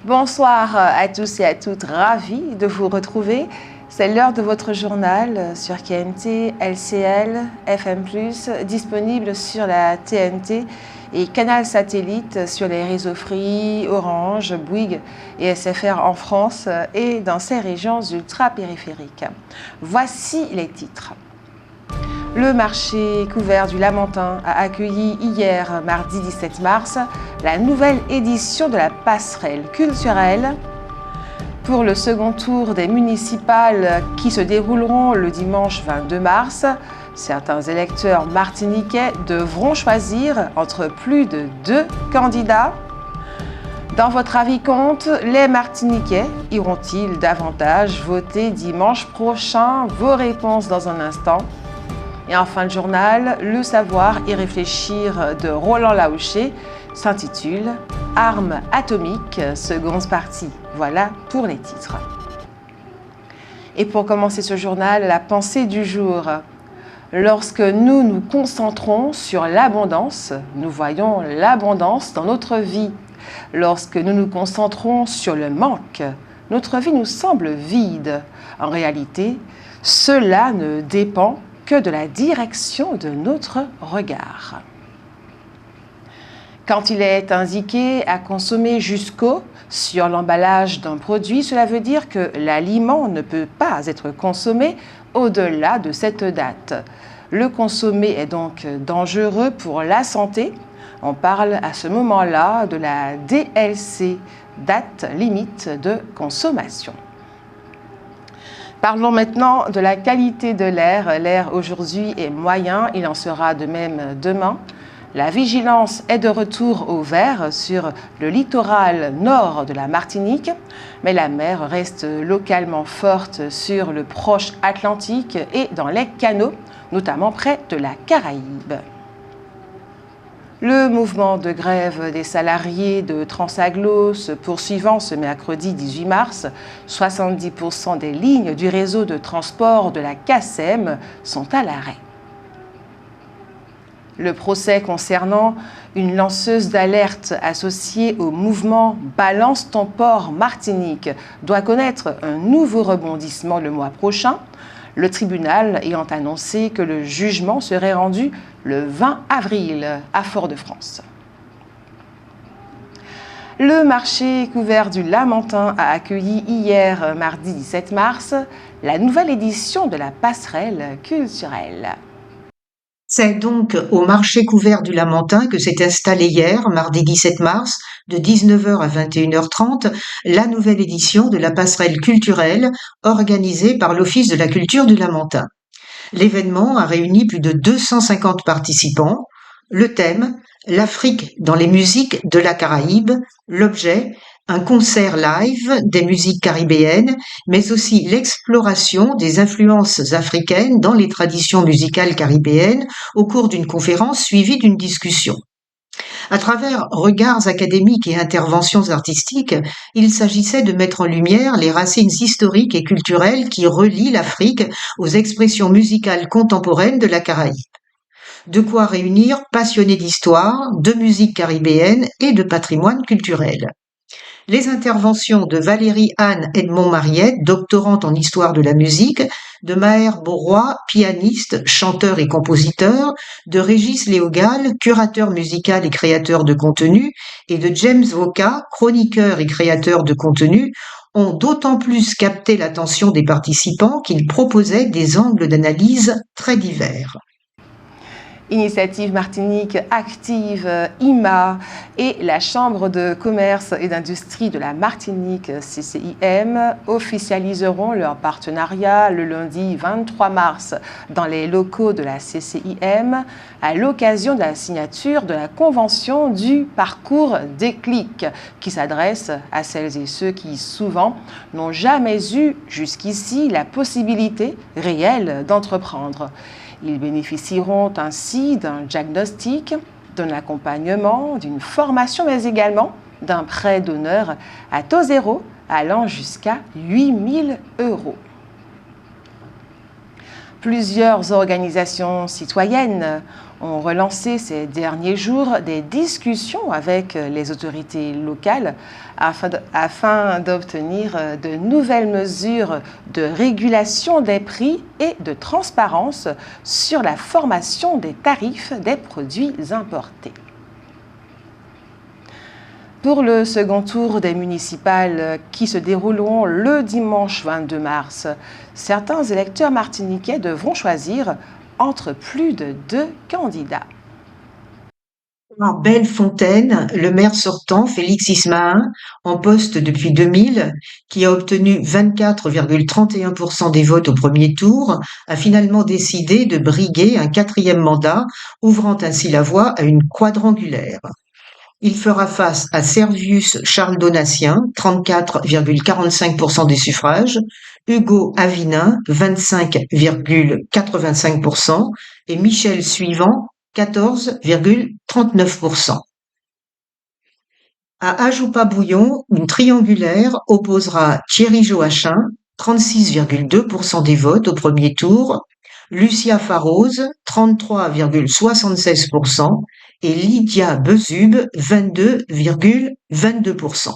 Bonsoir à tous et à toutes, ravi de vous retrouver. C'est l'heure de votre journal sur KMT, LCL, FM+, disponible sur la TNT et Canal Satellite sur les réseaux Free, Orange, Bouygues et SFR en France et dans ces régions ultra-périphériques. Voici les titres. Le marché couvert du Lamentin a accueilli hier, mardi 17 mars, la nouvelle édition de la passerelle culturelle. Pour le second tour des municipales qui se dérouleront le dimanche 22 mars, certains électeurs martiniquais devront choisir entre plus de 2 candidats. Dans votre avis compte, les Martiniquais iront-ils davantage voter dimanche prochain? Vos réponses dans un instant. Et en fin de journal, le savoir et réfléchir de Roland Laouché s'intitule « Armes atomiques, seconde partie ». Voilà pour les titres. Et pour commencer ce journal, la pensée du jour. Lorsque nous nous concentrons sur l'abondance, nous voyons l'abondance dans notre vie. Lorsque nous nous concentrons sur le manque, notre vie nous semble vide. En réalité, cela ne dépend que de la direction de notre regard. Quand il est indiqué à consommer jusqu'au sur l'emballage d'un produit, cela veut dire que l'aliment ne peut pas être consommé au-delà de cette date. Le consommer est donc dangereux pour la santé. On parle à ce moment-là de la DLC, date limite de consommation. Parlons maintenant de la qualité de l'air. L'air aujourd'hui est moyen, il en sera de même demain. La vigilance est de retour au vert sur le littoral nord de la Martinique, mais la mer reste localement forte sur le proche Atlantique et dans les canaux, notamment près de la Caraïbe. Le mouvement de grève des salariés de Transaglo se poursuivant ce mercredi 18 mars, 70% des lignes du réseau de transport de la CACEM sont à l'arrêt. Le procès concernant une lanceuse d'alerte associée au mouvement Balance ton port Martinique doit connaître un nouveau rebondissement le mois prochain, le tribunal ayant annoncé que le jugement serait rendu le 20 avril à Fort-de-France. Le marché couvert du Lamentin a accueilli hier, mardi 17 mars, la nouvelle édition de la passerelle culturelle. C'est donc au marché couvert du Lamentin que s'est installée hier, mardi 17 mars, de 19h à 21h30, la nouvelle édition de la passerelle culturelle organisée par l'Office de la culture du Lamentin. L'événement a réuni plus de 250 participants. Le thème, l'Afrique dans les musiques de la Caraïbe. L'objet, un concert live des musiques caribéennes, mais aussi l'exploration des influences africaines dans les traditions musicales caribéennes au cours d'une conférence suivie d'une discussion. À travers regards académiques et interventions artistiques, il s'agissait de mettre en lumière les racines historiques et culturelles qui relient l'Afrique aux expressions musicales contemporaines de la Caraïbe. De quoi réunir passionnés d'histoire, de musique caribéenne et de patrimoine culturel. Les interventions de Valérie Anne Edmond-Mariette, doctorante en histoire de la musique, de Maher Beauroy, pianiste, chanteur et compositeur, de Régis Léogal, curateur musical et créateur de contenu, et de James Voca, chroniqueur et créateur de contenu, ont d'autant plus capté l'attention des participants qu'ils proposaient des angles d'analyse très divers. Initiative Martinique Active, IMA et la Chambre de commerce et d'industrie de la Martinique, CCIM, officialiseront leur partenariat le lundi 23 mars dans les locaux de la CCIM à l'occasion de la signature de la convention du parcours Déclic qui s'adresse à celles et ceux qui souvent n'ont jamais eu jusqu'ici la possibilité réelle d'entreprendre. Ils bénéficieront ainsi d'un diagnostic, d'un accompagnement, d'une formation, mais également d'un prêt d'honneur à taux zéro allant jusqu'à 8 000 €. Plusieurs organisations citoyennes ont relancé ces derniers jours des discussions avec les autorités locales afin d'obtenir de nouvelles mesures de régulation des prix et de transparence sur la formation des tarifs des produits importés. Pour le second tour des municipales qui se dérouleront le dimanche 22 mars, certains électeurs martiniquais devront choisir entre plus de 2 candidats. À Bellefontaine, le maire sortant, Félix Ismahin, en poste depuis 2000, qui a obtenu 24,31% des votes au premier tour, a finalement décidé de briguer un quatrième mandat, ouvrant ainsi la voie à une quadrangulaire. Il fera face à Servius Charles Donatien, 34,45% des suffrages, Hugo Avinin, 25,85%, et Michel Suivant, 14,39%. À Ajoupa-Bouillon, une triangulaire opposera Thierry Joachim, 36,2% des votes au premier tour, Lucia Farose, 33,76%, et Lydia Bezube, 22,22%.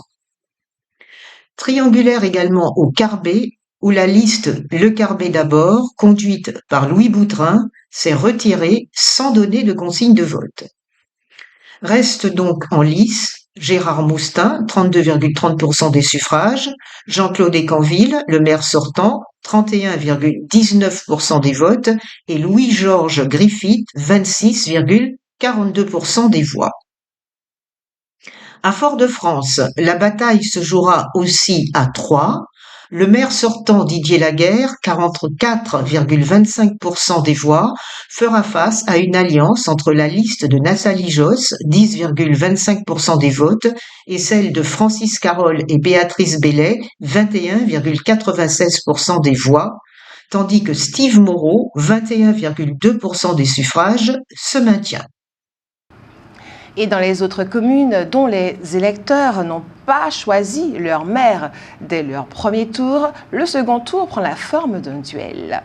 Triangulaire également au Carbet, où la liste Le Carbet d'abord, conduite par Louis Boutrin, s'est retirée sans donner de consigne de vote. Reste donc en lice Gérard Moustin, 32,30% des suffrages, Jean-Claude Écanville, le maire sortant, 31,19% des votes, et Louis-Georges Griffith, 26,42% des voix. À Fort-de-France, la bataille se jouera aussi à Troyes. Le maire sortant Didier Laguerre, 44,25% des voix, fera face à une alliance entre la liste de Nathalie Josse, 10,25% des votes, et celle de Francis Carole et Béatrice Bellet, 21,96% des voix, tandis que Steve Moreau, 21,2% des suffrages, se maintient. Et dans les autres communes dont les électeurs n'ont pas choisi leur maire dès leur premier tour, le second tour prend la forme d'un duel.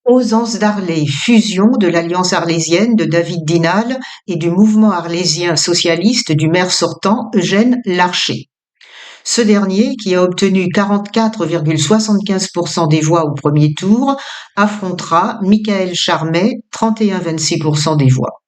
Aux Anses d'Arlay, fusion de l'Alliance arlésienne de David Dinal et du mouvement arlésien socialiste du maire sortant Eugène Larcher. Ce dernier, qui a obtenu 44,75% des voix au premier tour, affrontera Michael Charmet, 31,26% des voix.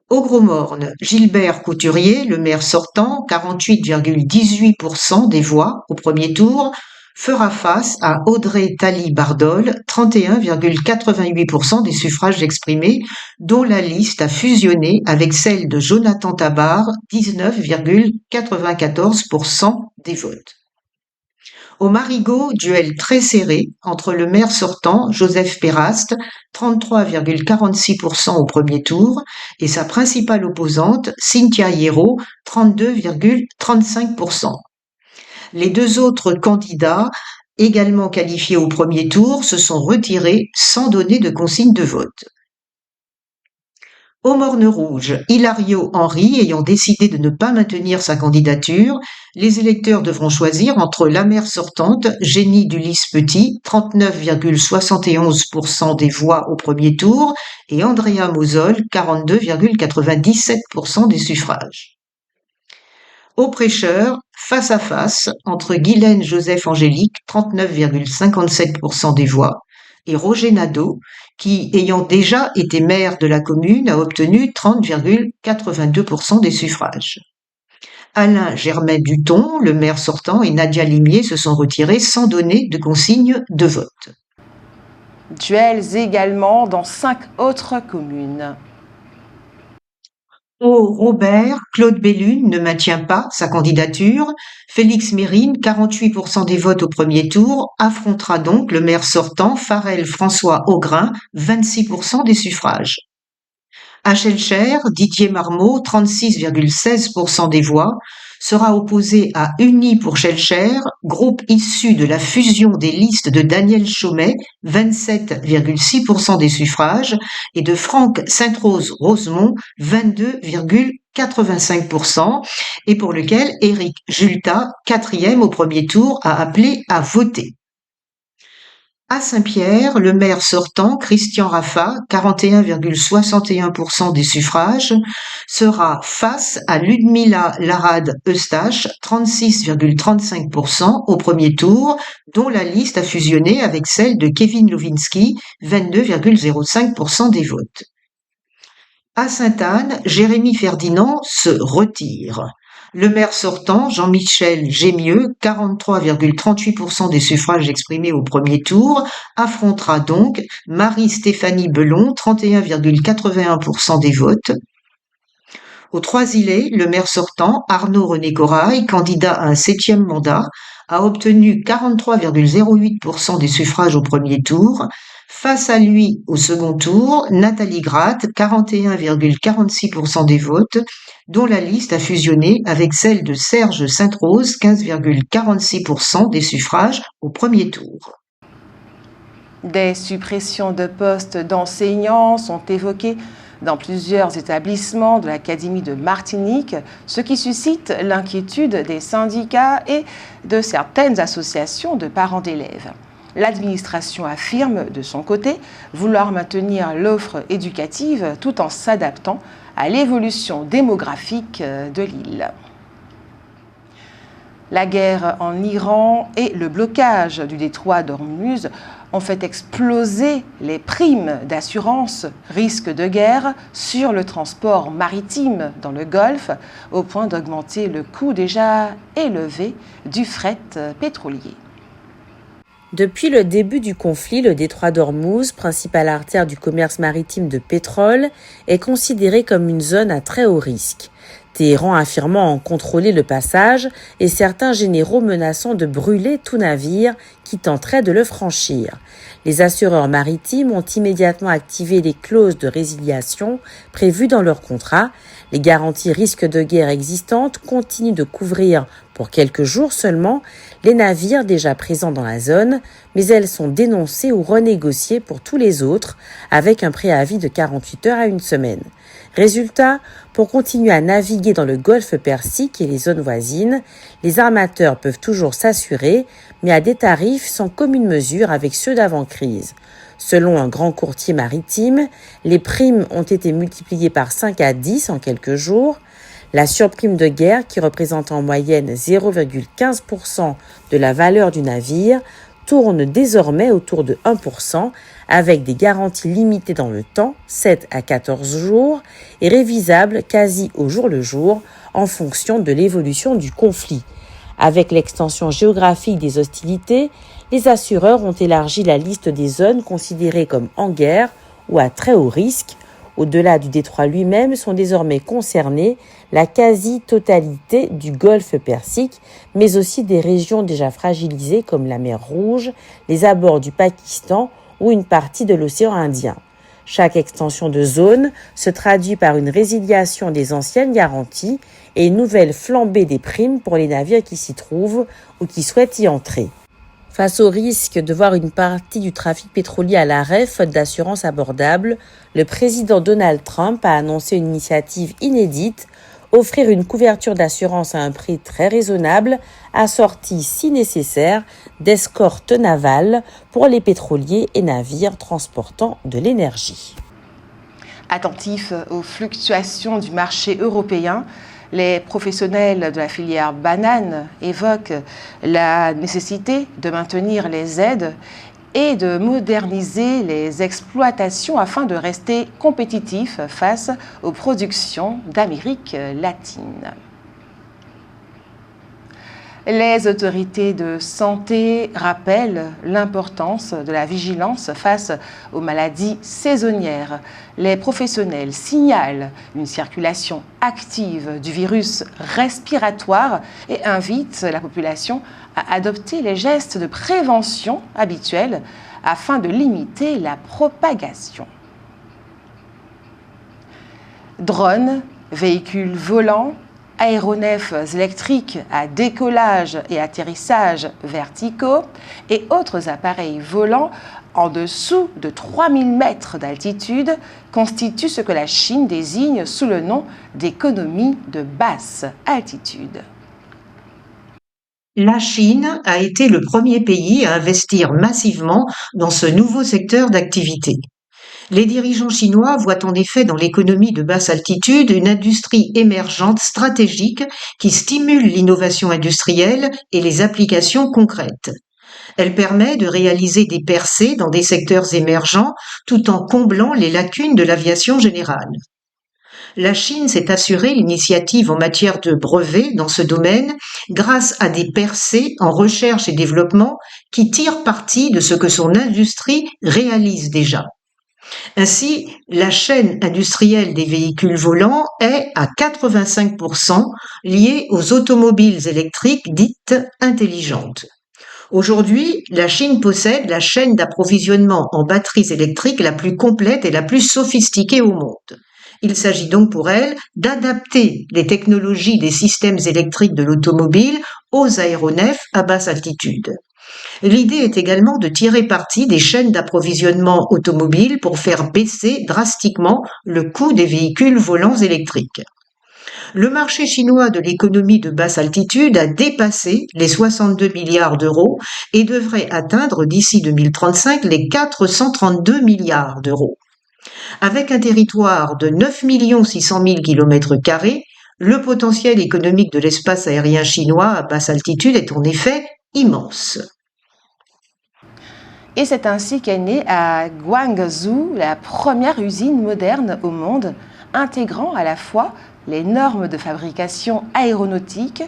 Au Gros-Morne, Gilbert Couturier, le maire sortant, 48,18% des voix au premier tour, fera face à Audrey Tally-Bardol, 31,88% des suffrages exprimés, dont la liste a fusionné avec celle de Jonathan Tabar, 19,94% des votes. Au Marigot, duel très serré entre le maire sortant, Joseph Péraste, 33,46% au premier tour, et sa principale opposante, Cynthia Hierro, 32,35%. Les deux autres candidats, également qualifiés au premier tour, se sont retirés sans donner de consigne de vote. Au Morne Rouge, Hilario Henry ayant décidé de ne pas maintenir sa candidature, les électeurs devront choisir entre la maire sortante, Génie Dulis-Petit, 39,71% des voix au premier tour, et Andrea Mosol, 42,97% des suffrages. Au Prêcheur, face à face entre Guylaine Joseph Angélique, 39,57% des voix, et Roger Nadeau, qui, ayant déjà été maire de la commune, a obtenu 30,82% des suffrages. Alain Germain-Duton, le maire sortant, et Nadia Limier se sont retirés sans donner de consigne de vote. Duels également dans 5 autres communes. Au Robert, Claude Bellune ne maintient pas sa candidature. Félix Mérine, 48% des votes au premier tour, affrontera donc le maire sortant, Farel François Augrin, 26% des suffrages. À Schœlcher, Didier Marmot, 36,16% des voix, sera opposé à Unis pour Schœlcher, groupe issu de la fusion des listes de Daniel Chaumet, 27,6% des suffrages, et de Franck Sainte-Rose-Rosemont, 22,85%, et pour lequel Éric Julta, 4e au premier tour, a appelé à voter. À Saint-Pierre, le maire sortant, Christian Raffa, 41,61% des suffrages, sera face à Ludmila Larade-Eustache, 36,35% au premier tour, dont la liste a fusionné avec celle de Kevin Lowinski, 22,05% des votes. À Sainte-Anne, Jérémy Ferdinand se retire. Le maire sortant, Jean-Michel Gémieux, 43,38% des suffrages exprimés au premier tour, affrontera donc Marie-Stéphanie Belon, 31,81% des votes. Aux Trois-Îlets, le maire sortant, Arnaud-René Corail, candidat à un 7e mandat, a obtenu 43,08% des suffrages au premier tour. Face à lui, au second tour, Nathalie Gratte, 41,46% des votes, dont la liste a fusionné avec celle de Serge Sainte-Rose, 15,46% des suffrages au premier tour. Des suppressions de postes d'enseignants sont évoquées dans plusieurs établissements de l'Académie de Martinique, ce qui suscite l'inquiétude des syndicats et de certaines associations de parents d'élèves. L'administration affirme, de son côté, vouloir maintenir l'offre éducative tout en s'adaptant à l'évolution démographique de l'île. La guerre en Iran et le blocage du détroit d'Ormuz ont fait exploser les primes d'assurance risque de guerre sur le transport maritime dans le Golfe, au point d'augmenter le coût déjà élevé du fret pétrolier. Depuis le début du conflit, le détroit d'Ormuz, principale artère du commerce maritime de pétrole, est considéré comme une zone à très haut risque. Téhéran affirmant en contrôler le passage et certains généraux menaçant de brûler tout navire qui tenterait de le franchir. Les assureurs maritimes ont immédiatement activé les clauses de résiliation prévues dans leur contrat. Les garanties risques de guerre existantes continuent de couvrir pour quelques jours seulement les navires déjà présents dans la zone, mais elles sont dénoncées ou renégociées pour tous les autres avec un préavis de 48 heures à une semaine. Résultat, pour continuer à naviguer dans le golfe Persique et les zones voisines, les armateurs peuvent toujours s'assurer, mais à des tarifs sans commune mesure avec ceux d'avant-crise. Selon un grand courtier maritime, les primes ont été multipliées par 5 à 10 en quelques jours. La surprime de guerre, qui représente en moyenne 0,15% de la valeur du navire, tourne désormais autour de 1%, avec des garanties limitées dans le temps, 7 à 14 jours, et révisables quasi au jour le jour en fonction de l'évolution du conflit. Avec l'extension géographique des hostilités, les assureurs ont élargi la liste des zones considérées comme en guerre ou à très haut risque. Au-delà du détroit lui-même sont désormais concernés la quasi-totalité du golfe Persique, mais aussi des régions déjà fragilisées comme la mer Rouge, les abords du Pakistan ou une partie de l'océan Indien. Chaque extension de zone se traduit par une résiliation des anciennes garanties et une nouvelle flambée des primes pour les navires qui s'y trouvent ou qui souhaitent y entrer. Face au risque de voir une partie du trafic pétrolier à l'arrêt faute d'assurance abordable, le président Donald Trump a annoncé une initiative inédite, offrir une couverture d'assurance à un prix très raisonnable, assortie si nécessaire d'escortes navales pour les pétroliers et navires transportant de l'énergie. Attentifs aux fluctuations du marché européen, les professionnels de la filière banane évoquent la nécessité de maintenir les aides et de moderniser les exploitations afin de rester compétitifs face aux productions d'Amérique latine. Les autorités de santé rappellent l'importance de la vigilance face aux maladies saisonnières. Les professionnels signalent une circulation active du virus respiratoire et invitent la population à adopter les gestes de prévention habituels afin de limiter la propagation. Drones, véhicules volants, aéronefs électriques à décollage et atterrissage verticaux et autres appareils volants en dessous de 3000 mètres d'altitude constituent ce que la Chine désigne sous le nom d'économie de basse altitude. La Chine a été le premier pays à investir massivement dans ce nouveau secteur d'activité. Les dirigeants chinois voient en effet dans l'économie de basse altitude une industrie émergente stratégique qui stimule l'innovation industrielle et les applications concrètes. Elle permet de réaliser des percées dans des secteurs émergents tout en comblant les lacunes de l'aviation générale. La Chine s'est assurée l'initiative en matière de brevets dans ce domaine grâce à des percées en recherche et développement qui tirent parti de ce que son industrie réalise déjà. Ainsi, la chaîne industrielle des véhicules volants est à 85% liée aux automobiles électriques dites intelligentes. Aujourd'hui, la Chine possède la chaîne d'approvisionnement en batteries électriques la plus complète et la plus sophistiquée au monde. Il s'agit donc pour elle d'adapter les technologies des systèmes électriques de l'automobile aux aéronefs à basse altitude. L'idée est également de tirer parti des chaînes d'approvisionnement automobiles pour faire baisser drastiquement le coût des véhicules volants électriques. Le marché chinois de l'économie de basse altitude a dépassé les 62 milliards d'euros et devrait atteindre d'ici 2035 les 432 milliards d'euros. Avec un territoire de 9 600 000 km², le potentiel économique de l'espace aérien chinois à basse altitude est en effet immense. Et c'est ainsi qu'est née à Guangzhou la première usine moderne au monde, intégrant à la fois les normes de fabrication aéronautique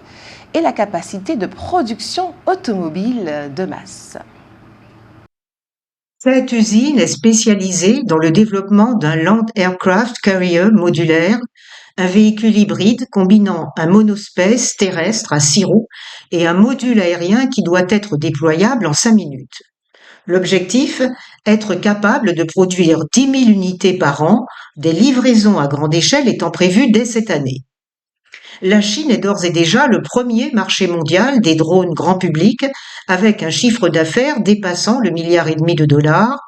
et la capacité de production automobile de masse. Cette usine est spécialisée dans le développement d'un Land Aircraft Carrier modulaire, un véhicule hybride combinant un monospace terrestre à 6 roues et un module aérien qui doit être déployable en 5 minutes. L'objectif, être capable de produire 10 000 unités par an, des livraisons à grande échelle étant prévues dès cette année. La Chine est d'ores et déjà le premier marché mondial des drones grand public, avec un chiffre d'affaires dépassant le $1,5 milliard.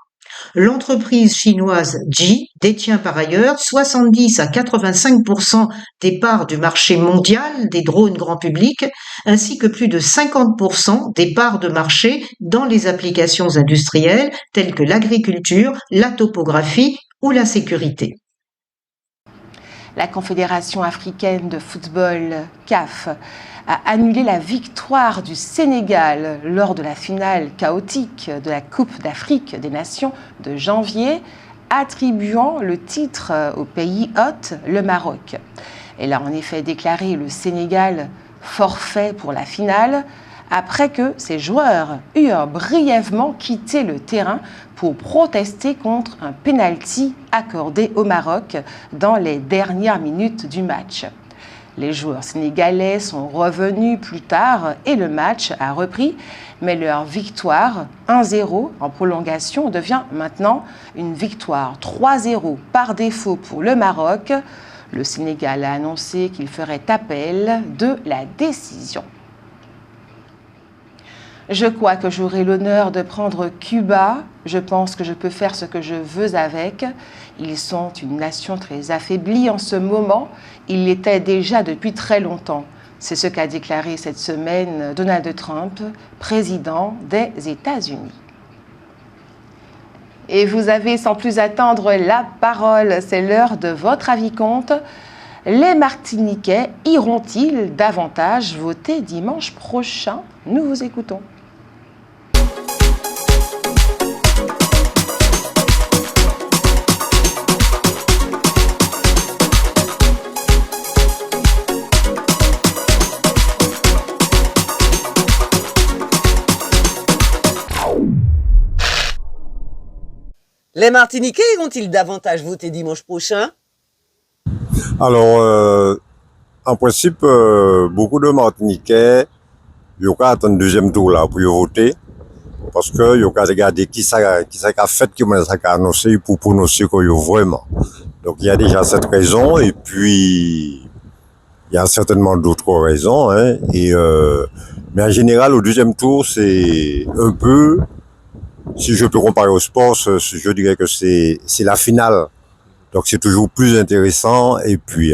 L'entreprise chinoise Ji détient par ailleurs 70 à 85% des parts du marché mondial des drones grand public, ainsi que plus de 50% des parts de marché dans les applications industrielles telles que l'agriculture, la topographie ou la sécurité. La Confédération africaine de football, CAF, a annulé la victoire du Sénégal lors de la finale chaotique de la Coupe d'Afrique des Nations de janvier, attribuant le titre au pays hôte, le Maroc. Elle a en effet déclaré le Sénégal forfait pour la finale après que ses joueurs eurent brièvement quitté le terrain pour protester contre un pénalty accordé au Maroc dans les dernières minutes du match. Les joueurs sénégalais sont revenus plus tard et le match a repris, mais leur victoire 1-0 en prolongation devient maintenant une victoire 3-0 par défaut pour le Maroc. Le Sénégal a annoncé qu'il ferait appel de la décision. Je crois que j'aurai l'honneur de prendre Cuba. Je pense que je peux faire ce que je veux avec. Ils sont une nation très affaiblie en ce moment. Ils l'étaient déjà depuis très longtemps. C'est ce qu'a déclaré cette semaine Donald Trump, président des États-Unis. Et vous avez sans plus attendre la parole. C'est l'heure de votre avis compte. Les Martiniquais iront-ils davantage voter dimanche prochain? Nous vous écoutons. Les Martiniquais vont-ils davantage voter dimanche prochain? Alors, en principe, beaucoup de Martiniquais, ils vont attendre le deuxième tour là pour voter, parce que ils vont regarder qui ça a fait, qui a annoncé pour prononcer qu'ils vraiment. Donc il y a déjà cette raison, et puis il y a certainement d'autres raisons, hein, mais en général au deuxième tour c'est un peu, si je peux comparer au sport, je dirais que c'est la finale. Donc c'est toujours plus intéressant, et puis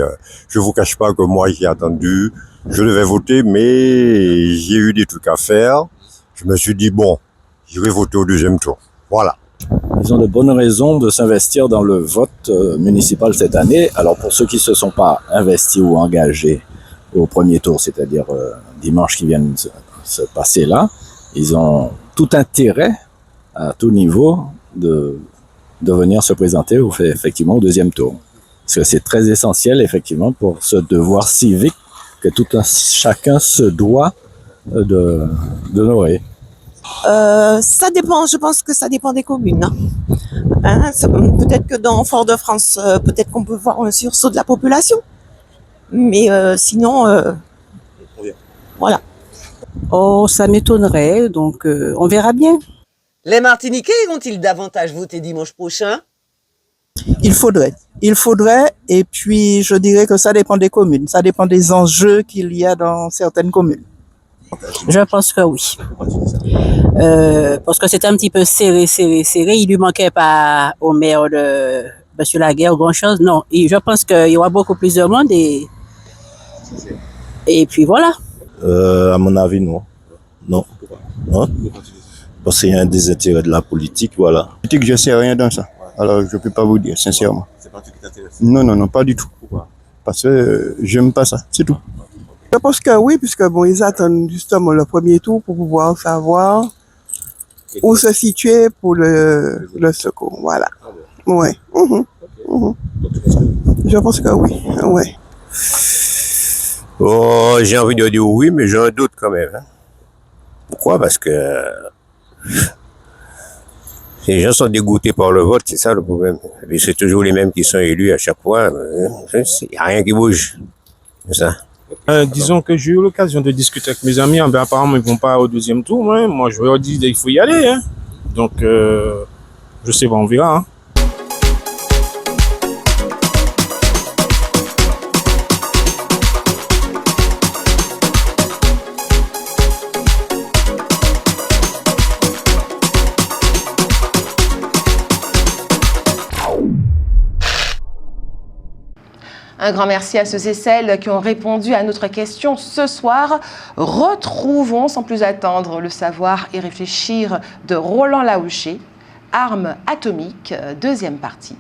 je vous cache pas que moi j'ai attendu Je devais voter, mais j'ai eu des trucs à faire. Je me suis dit, bon, je vais voter au deuxième tour. Voilà. Ils ont de bonnes raisons de s'investir dans le vote municipal cette année. Alors pour ceux qui ne se sont pas investis ou engagés au premier tour, c'est-à-dire dimanche qui vient de se passer là, ils ont tout intérêt à tout niveau de venir se présenter effectivement au deuxième tour. Parce que c'est très essentiel effectivement pour ce devoir civique que chacun se doit d'honorer. Ça dépend, je pense que ça dépend des communes. Peut-être que dans Fort-de-France, peut-être qu'on peut voir un sursaut de la population. Mais sinon, voilà. Oh, ça m'étonnerait, donc on verra bien. Les Martiniquais vont-ils davantage voter dimanche prochain? Il faudrait, et puis je dirais que ça dépend des communes, ça dépend des enjeux qu'il y a dans certaines communes. Je pense que oui. Parce que c'était un petit peu serré. Il lui manquait pas au maire de Monsieur Laguerre grand-chose. Non, et je pense qu'il y aura beaucoup plus de monde et puis voilà. À mon avis, non. Non. Hein? Parce qu'il y a un désintérêt de la politique, voilà. Politique, je sais rien dans ça. Alors, je peux pas vous dire, sincèrement. C'est pas un truc qui t'intéresse? Non, pas du tout. Pourquoi? Parce que j'aime pas ça, c'est tout. Je pense que oui, puisque bon, ils attendent justement le premier tour pour pouvoir savoir où se situer pour le secours, voilà. Ouais. Je pense que oui, ouais. Oh, j'ai envie de dire oui, mais j'ai un doute quand même. Hein. Pourquoi? Parce que les gens sont dégoûtés par le vote, c'est ça le problème. Et c'est toujours les mêmes qui sont élus à chaque fois. Il n'y a rien qui bouge. C'est ça. Disons que j'ai eu l'occasion de discuter avec mes amis. Apparemment, ils ne vont pas au deuxième tour. Hein. Moi, je leur dis qu'il faut y aller. Hein. Donc, je sais pas, on verra. Hein. Un grand merci à ceux et celles qui ont répondu à notre question ce soir. Retrouvons sans plus attendre le savoir et réfléchir de Roland Laouché, Armes atomiques, deuxième partie.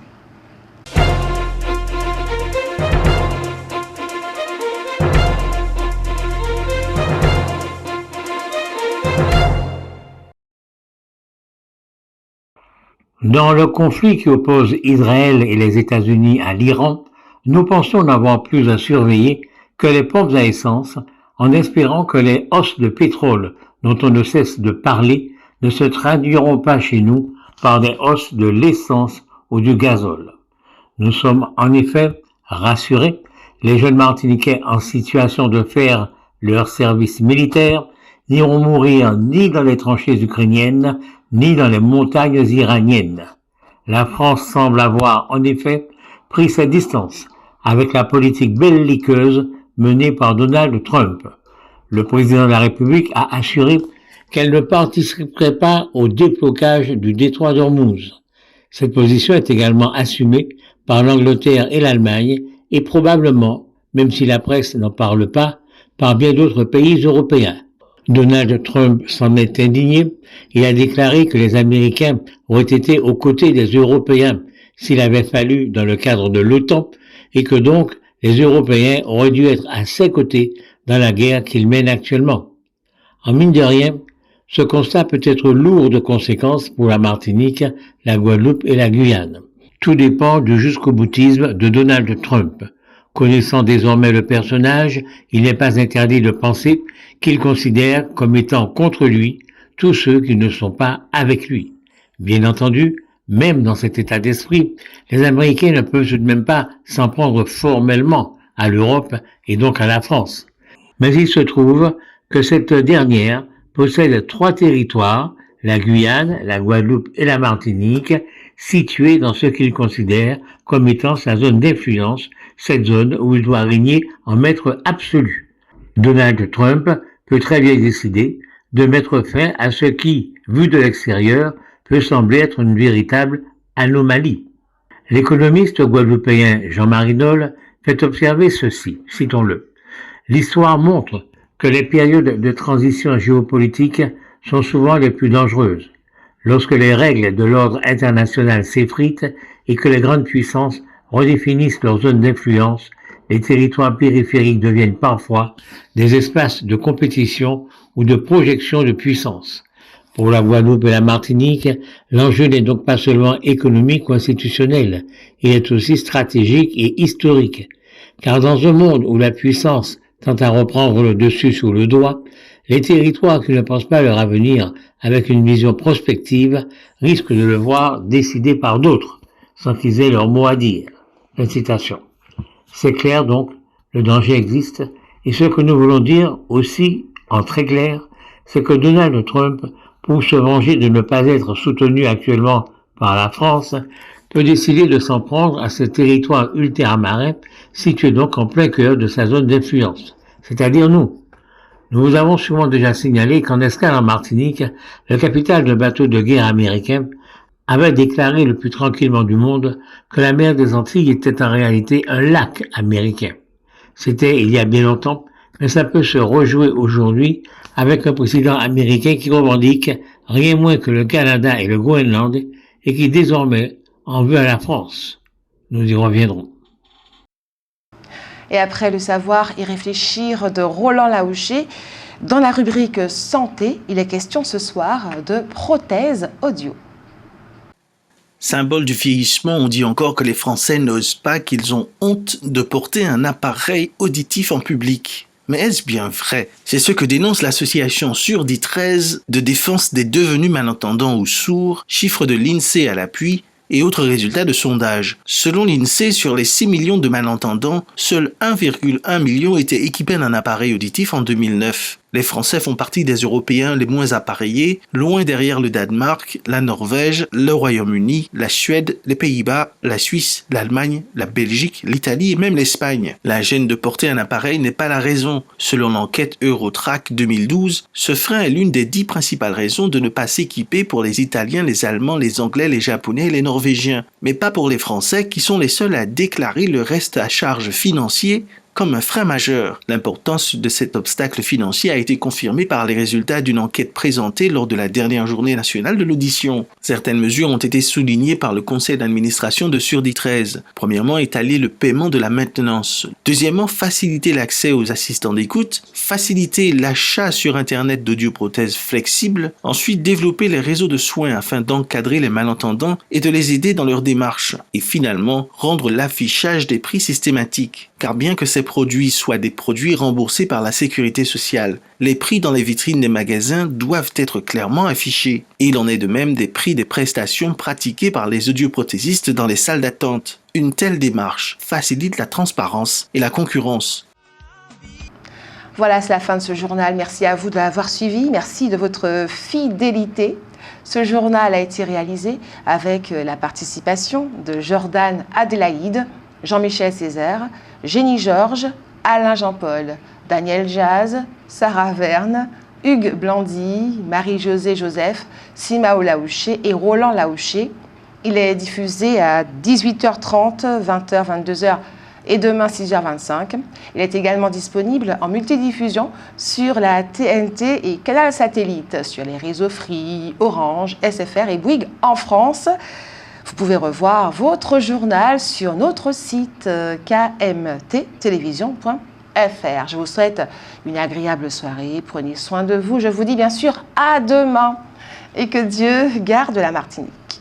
Dans le conflit qui oppose Israël et les États-Unis à l'Iran, nous pensons n'avoir plus à surveiller que les pompes à essence, en espérant que les hausses de pétrole dont on ne cesse de parler ne se traduiront pas chez nous par des hausses de l'essence ou du gazole. Nous sommes en effet rassurés, les jeunes Martiniquais en situation de faire leur service militaire n'iront mourir ni dans les tranchées ukrainiennes, ni dans les montagnes iraniennes. La France semble avoir en effet pris sa distance avec la politique belliqueuse menée par Donald Trump. Le président de la République a assuré qu'elle ne participerait pas au déblocage du détroit d'Ormuz. Cette position est également assumée par l'Angleterre et l'Allemagne et probablement, même si la presse n'en parle pas, par bien d'autres pays européens. Donald Trump s'en est indigné. Il a déclaré que les Américains auraient été aux côtés des Européens s'il avait fallu dans le cadre de l'OTAN et que donc les Européens auraient dû être à ses côtés dans la guerre qu'ils mènent actuellement. En mine de rien, ce constat peut être lourd de conséquences pour la Martinique, la Guadeloupe et la Guyane. Tout dépend du jusqu'au-boutisme de Donald Trump. Connaissant désormais le personnage, il n'est pas interdit de penser qu'il considère comme étant contre lui tous ceux qui ne sont pas avec lui. Bien entendu, même dans cet état d'esprit, les Américains ne peuvent tout de même pas s'en prendre formellement à l'Europe et donc à la France. Mais il se trouve que cette dernière possède 3 territoires, la Guyane, la Guadeloupe et la Martinique, situés dans ce qu'il considère comme étant sa zone d'influence, cette zone où il doit régner en maître absolu. Donald Trump peut très bien décider de mettre fin à ce qui, vu de l'extérieur, peut sembler être une véritable anomalie. L'économiste guadeloupéen Jean-Marie Nolle fait observer ceci, citons-le. L'histoire montre que les périodes de transition géopolitique sont souvent les plus dangereuses. Lorsque les règles de l'ordre international s'effritent et que les grandes puissances redéfinissent leurs zones d'influence, les territoires périphériques deviennent parfois des espaces de compétition ou de projection de puissance. Pour la Guadeloupe et la Martinique, l'enjeu n'est donc pas seulement économique ou institutionnel, il est aussi stratégique et historique. Car dans un monde où la puissance tend à reprendre le dessus sur le doigt, les territoires qui ne pensent pas leur avenir avec une vision prospective risquent de le voir décidé par d'autres, sans qu'ils aient leur mot à dire. Une citation. C'est clair donc, le danger existe, et ce que nous voulons dire aussi, en très clair, c'est que Donald Trump, pour se venger de ne pas être soutenu actuellement par la France, peut décider de s'en prendre à ce territoire ultramarin, situé donc en plein cœur de sa zone d'influence, c'est-à-dire nous. Nous vous avons souvent déjà signalé qu'en escale en Martinique, le capitaine d'un bateau de guerre américain avait déclaré le plus tranquillement du monde que la mer des Antilles était en réalité un lac américain. C'était il y a bien longtemps, mais ça peut se rejouer aujourd'hui avec un président américain qui revendique rien moins que le Canada et le Groenland et qui désormais en veut à la France. Nous y reviendrons. Et après le savoir y réfléchir de Roland Laouché, dans la rubrique santé, il est question ce soir de prothèses audio. Symbole du vieillissement, on dit encore que les Français n'osent pas, qu'ils ont honte de porter un appareil auditif en public. Mais est-ce bien vrai? C'est ce que dénonce l'association Surdit 13 de défense des devenus malentendants ou sourds, chiffre de l'INSEE à l'appui, et autres résultats de sondage. Selon l'INSEE, sur les 6 millions de malentendants, seul 1,1 million étaient équipés d'un appareil auditif en 2009. Les Français font partie des Européens les moins appareillés, loin derrière le Danemark, la Norvège, le Royaume-Uni, la Suède, les Pays-Bas, la Suisse, l'Allemagne, la Belgique, l'Italie et même l'Espagne. La gêne de porter un appareil n'est pas la raison. Selon l'enquête Eurotrack 2012, ce frein est l'une des 10 principales raisons de ne pas s'équiper pour les Italiens, les Allemands, les Anglais, les Japonais et les Norvégiens, mais pas pour les Français qui sont les seuls à déclarer le reste à charge financier comme un frein majeur. L'importance de cet obstacle financier a été confirmée par les résultats d'une enquête présentée lors de la dernière journée nationale de l'audition. Certaines mesures ont été soulignées par le conseil d'administration de Surdit 13. Premièrement, étaler le paiement de la maintenance. Deuxièmement, faciliter l'accès aux assistants d'écoute. Faciliter l'achat sur Internet d'audioprothèses flexibles. Ensuite, développer les réseaux de soins afin d'encadrer les malentendants et de les aider dans leur démarche. Et finalement, rendre l'affichage des prix systématique. Car bien que ces produits soient des produits remboursés par la sécurité sociale, les prix dans les vitrines des magasins doivent être clairement affichés. Et il en est de même des prix des prestations pratiquées par les audioprothésistes dans les salles d'attente. Une telle démarche facilite la transparence et la concurrence. Voilà, c'est la fin de ce journal. Merci à vous de l'avoir suivi. Merci de votre fidélité. Ce journal a été réalisé avec la participation de Jordan Adélaïde, Jean-Michel Césaire, Jenny Georges, Alain Jean-Paul, Daniel Jazz, Sarah Verne, Hugues Blandy, Marie-Josée Joseph, Simao Laouché et Roland Laouché. Il est diffusé à 18h30, 20h, 22h et demain 6h25. Il est également disponible en multidiffusion sur la TNT et Canal Satellite, sur les réseaux Free, Orange, SFR et Bouygues en France. Vous pouvez revoir votre journal sur notre site kmttelevision.fr. Je vous souhaite une agréable soirée. Prenez soin de vous. Je vous dis bien sûr à demain et que Dieu garde la Martinique.